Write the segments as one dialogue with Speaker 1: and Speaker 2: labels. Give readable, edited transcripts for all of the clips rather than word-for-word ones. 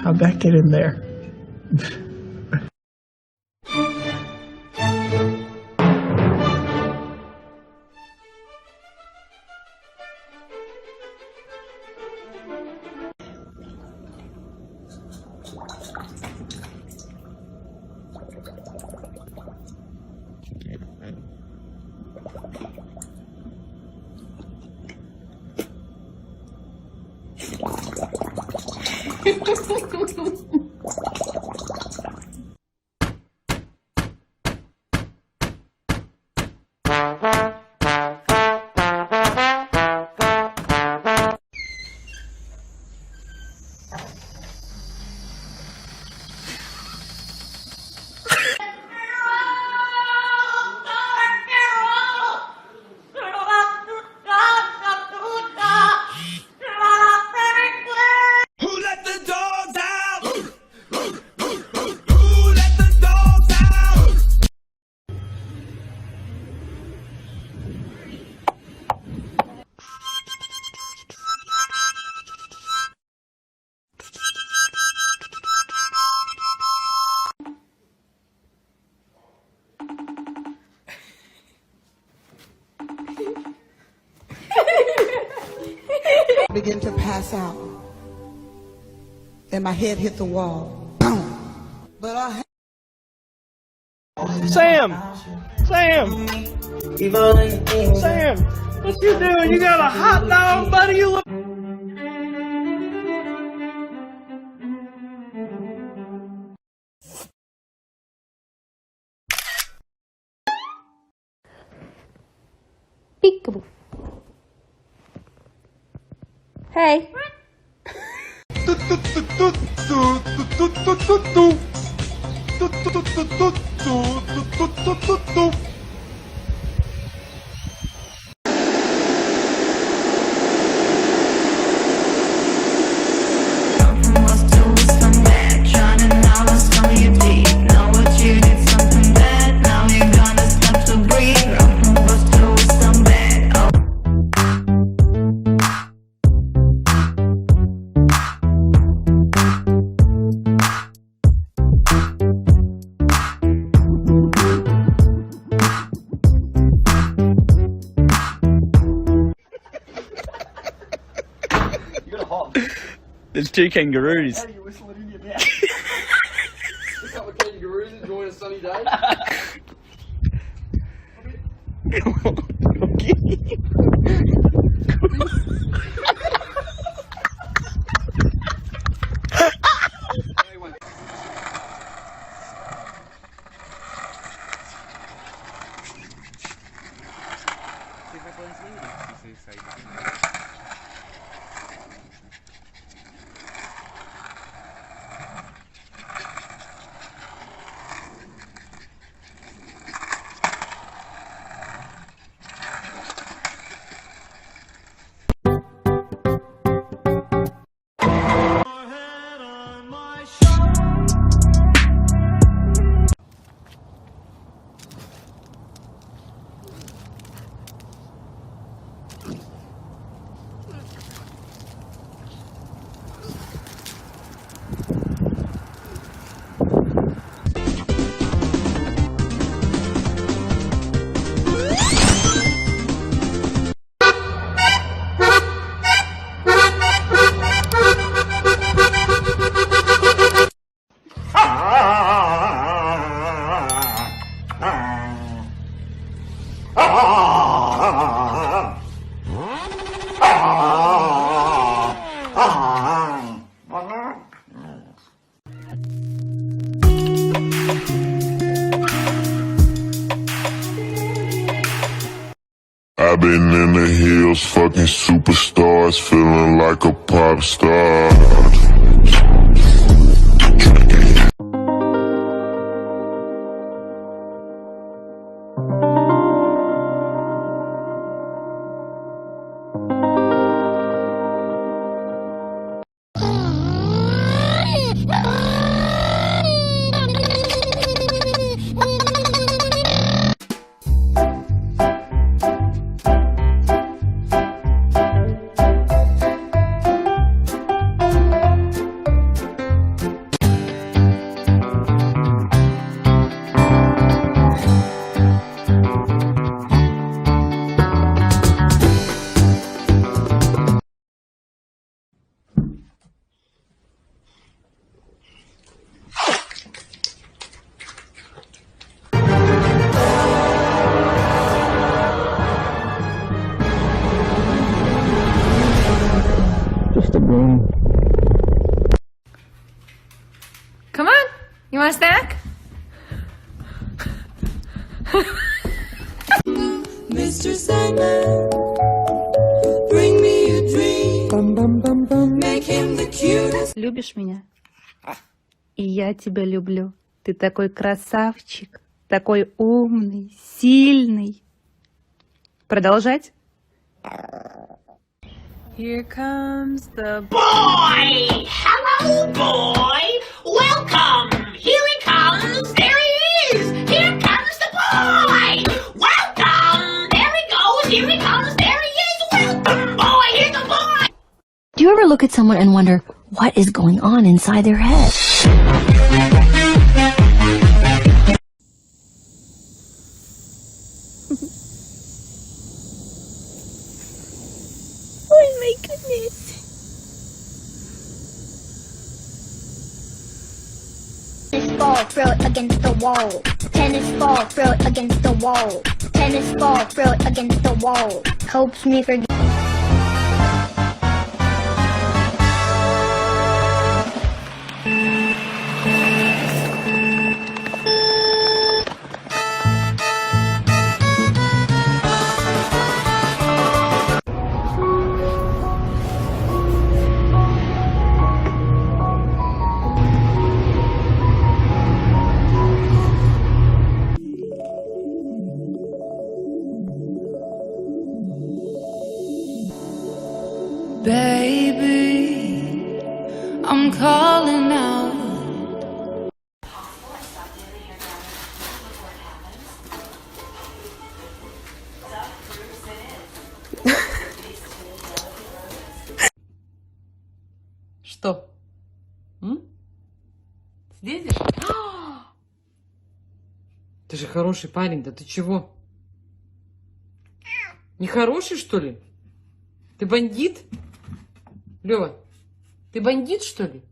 Speaker 1: How'd that get in there?
Speaker 2: Begin to pass out, and my head hit the wall. Boom! But I
Speaker 3: Sam! What you doing? You got a hot dog, buddy? You look.
Speaker 4: Peekaboo. Hey.
Speaker 3: There's two kangaroos.
Speaker 5: How do you whistle it in your mouth? A couple of kangaroos enjoying a sunny day.
Speaker 6: I've been in the hills, fucking superstars, feeling like a pop star.
Speaker 1: Come on, you want a snack?
Speaker 7: Mr. Sandman, bring me a dream. Make him the cutest.
Speaker 4: Любишь меня? И я тебя люблю. Ты такой красавчик, такой умный, сильный. Продолжать?
Speaker 1: Here comes the
Speaker 8: Boy! Hello, boy! Welcome! Here he comes! There he is! Here comes the boy! Welcome! There he goes! Here he comes! There he is! Welcome, boy! Here's the boy!
Speaker 9: Do you ever look at someone and wonder what is going on inside their head?
Speaker 4: Oh my goodness.
Speaker 10: Tennis ball, throw it against the wall. Tennis ball, throw it against the wall. Tennis ball, throw it against the wall. Helps me forget.
Speaker 7: Baby, I'm calling out.
Speaker 1: Что? Слезешь? Ты же хороший парень, да ты чего? Не хороший, что ли? Ты бандит? Лёва, ты бандит, что ли?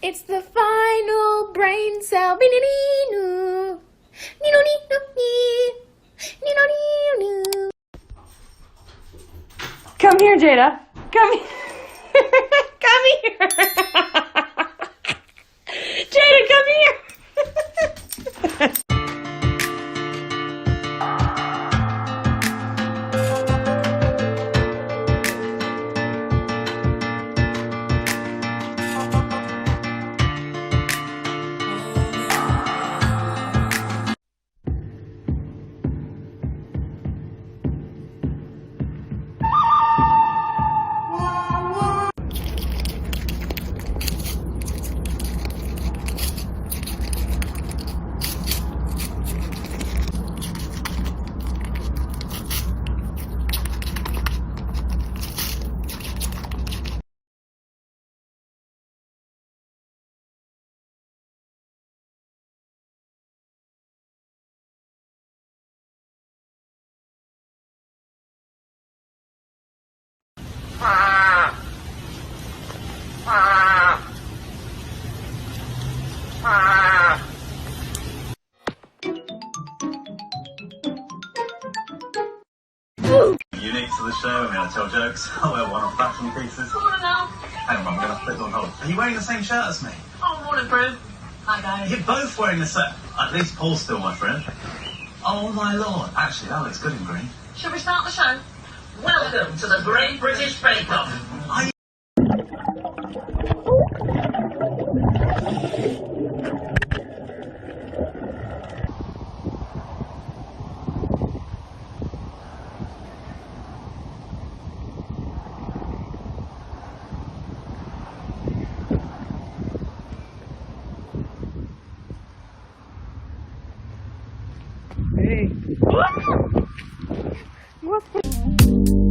Speaker 10: It's the final brain cell.
Speaker 4: Come here, Jada. Come here. Come here. Jada, come here.
Speaker 11: Unique to the show, I'm going to tell jokes. I wear one-off fashion pieces. Hang on, I'm going to put it on hold. Are you wearing the same shirt as me?
Speaker 8: Oh, morning, Prue. Hi, guys.
Speaker 11: You're both wearing the same. At least Paul's still my friend. Oh my lord. Actually, that looks good in green.
Speaker 8: Shall we start the show? Welcome to the Great British Bake Off.
Speaker 4: Господи.